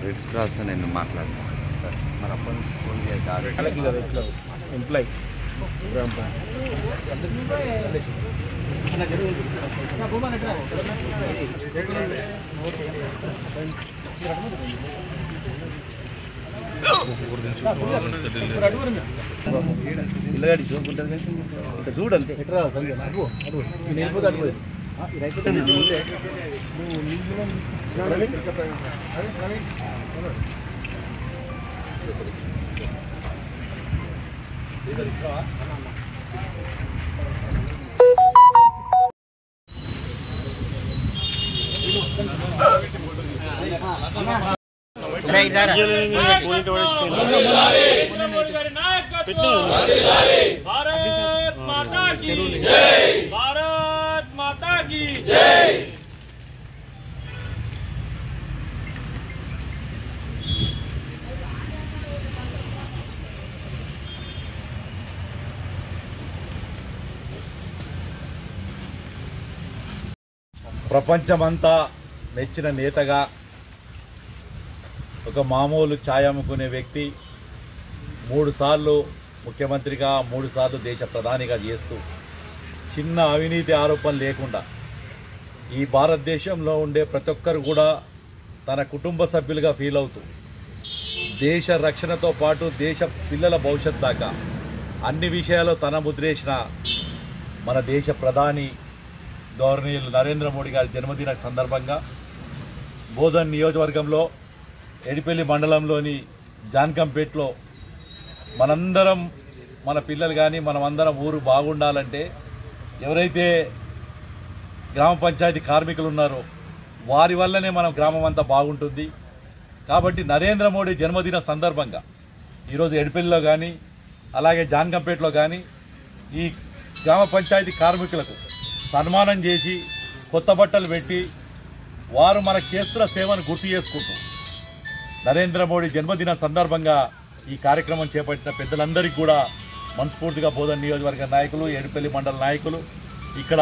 Red cross నేను మాట్లాడతాను మరి అప్పటి నుంచి ఫోన్ చేయాలి ఎంప్లాయ్ పిల్లగాడి చూపుంటుంది చూడండి ఎట్లా నేను भारत माता की जय, भारत माता की जय। ప్రపంచమంతా మెచ్చిన నేతగా ఒక మామూలు ఛాయ అమ్ముకునే వ్యక్తి 3 సార్లు ముఖ్యమంత్రిగా 3 సార్లు దేశ ప్రధానిగా చేస్తూ చిన్న అవినీతి ఆరోపణ లేకుండా ఈ భారతదేశంలో ఉండే ప్రతి ఒక్కరు కూడా తన కుటుంబ సభ్యులుగా ఫీల్ అవుతూ దేశ రక్షణతో పాటు దేశ పిల్లల భవిష్యత్తు దాకా అన్ని విషయాల్లో తన ముద్రేసిన మన దేశ ప్రధాని గౌరవనీయులు నరేంద్ర మోడీ గారి జన్మదిన సందర్భంగా బోధన్ నియోజకవర్గంలో ఎడిపల్లి మండలంలోని జాన్కంపేట్లో మనందరం మన పిల్లలు కానీ మనమందరం ఊరు బాగుండాలంటే ఎవరైతే గ్రామ పంచాయతీ కార్మికులు ఉన్నారో వారి వల్లనే మన గ్రామం అంతా బాగుంటుంది. కాబట్టి నరేంద్ర మోడీ జన్మదిన సందర్భంగా ఈరోజు ఎడిపల్లిలో కానీ అలాగే జాన్కంపేట్లో కానీ ఈ గ్రామ పంచాయతీ కార్మికులకు సన్మానం చేసి కొత్త బట్టలు పెట్టి వారు మనకు చేస్తున్న సేవను గుర్తు చేసుకుంటూ నరేంద్ర మోడీ జన్మదిన సందర్భంగా ఈ కార్యక్రమం చేపట్టిన పెద్దలందరికీ కూడా మనస్ఫూర్తిగా బోధన్ నియోజకవర్గ నాయకులు, ఎడిపల్లి మండల నాయకులు, ఇక్కడ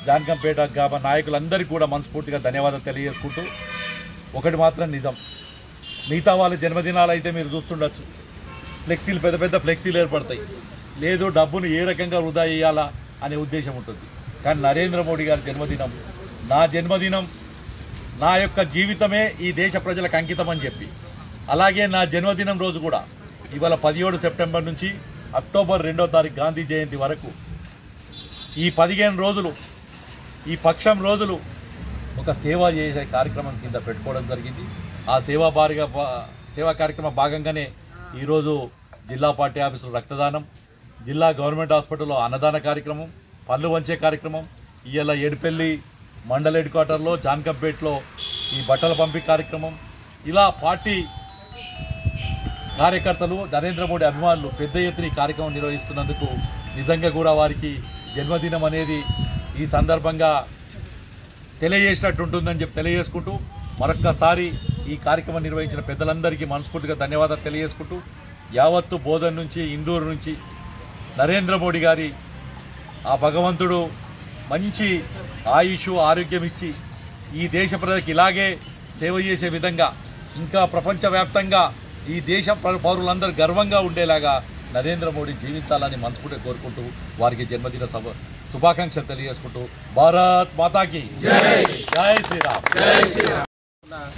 జాన్కంపేట గ్రామ నాయకులందరికీ కూడా మనస్ఫూర్తిగా ధన్యవాదాలు తెలియజేసుకుంటూ ఒకటి మాత్రం నిజం, మిగతా వాళ్ళ జన్మదినాలు అయితే మీరు చూస్తుండొచ్చు, ఫ్లెక్సీలు పెద్ద పెద్ద ఫ్లెక్సీలు ఏర్పడతాయి, లేదు డబ్బును ఏ రకంగా వృధా చేయాలా అనే ఉద్దేశం ఉంటుంది. కానీ నరేంద్ర మోడీ గారి జన్మదినం నా జన్మదినం, నా యొక్క జీవితమే ఈ దేశ ప్రజలకు అంకితం అని చెప్పి, అలాగే నా జన్మదినం రోజు కూడా ఇవాళ 17 సెప్టెంబర్ నుంచి అక్టోబర్ 2వ తారీఖు గాంధీ జయంతి వరకు ఈ 15 రోజులు, ఈ పక్షం రోజులు ఒక సేవ చేసే కార్యక్రమం కింద పెట్టుకోవడం జరిగింది. ఆ సేవా కార్యక్రమం భాగంగానే ఈరోజు జిల్లా పార్టీ ఆఫీసులో రక్తదానం, జిల్లా గవర్నమెంట్ హాస్పిటల్లో అన్నదాన కార్యక్రమం, పళ్ళు వంచే కార్యక్రమం, ఇవాళ ఎడిపల్లి మండల హెడ్ క్వార్టర్లో జాన్కంపేట్లో ఈ బట్టల పంపిణీ కార్యక్రమం, ఇలా పార్టీ కార్యకర్తలు నరేంద్ర మోడీ అభిమానులు పెద్ద ఎత్తున ఈ కార్యక్రమం నిర్వహిస్తున్నందుకు నిజంగా కూడా వారికి జన్మదినం అనేది ఈ సందర్భంగా తెలియజేసినట్టు ఉంటుందని చెప్పి తెలియజేసుకుంటూ మరొక్కసారి ఈ కార్యక్రమం నిర్వహించిన పెద్దలందరికీ మనస్ఫూర్తిగా ధన్యవాదాలు తెలియజేసుకుంటూ యావత్తు బోధన్ నుంచి ఇందూరు నుంచి నరేంద్ర మోడీ గారి ఆ భగవంతుడు మంచి ఆయుష్ ఆరోగ్యం ఇచ్చి ఈ దేశ ప్రజలకు ఇలాగే సేవ చేసే విధంగా ఇంకా ప్రపంచవ్యాప్తంగా ఈ దేశ పౌరులందరూ గర్వంగా ఉండేలాగా నరేంద్ర మోడీ జీవించాలని మనస్ఫూర్తిగా కోరుకుంటూ వారికి జన్మదిన శుభాకాంక్షలు తెలియజేసుకుంటూ భారత్ మాతాకి జై శ్రీరామ్.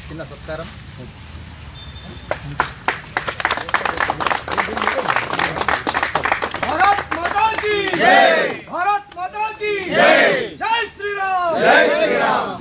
చిన్న సత్కారం. भारत माता की जय, भारत माता की जय, जय श्री राम, जय श्री राम.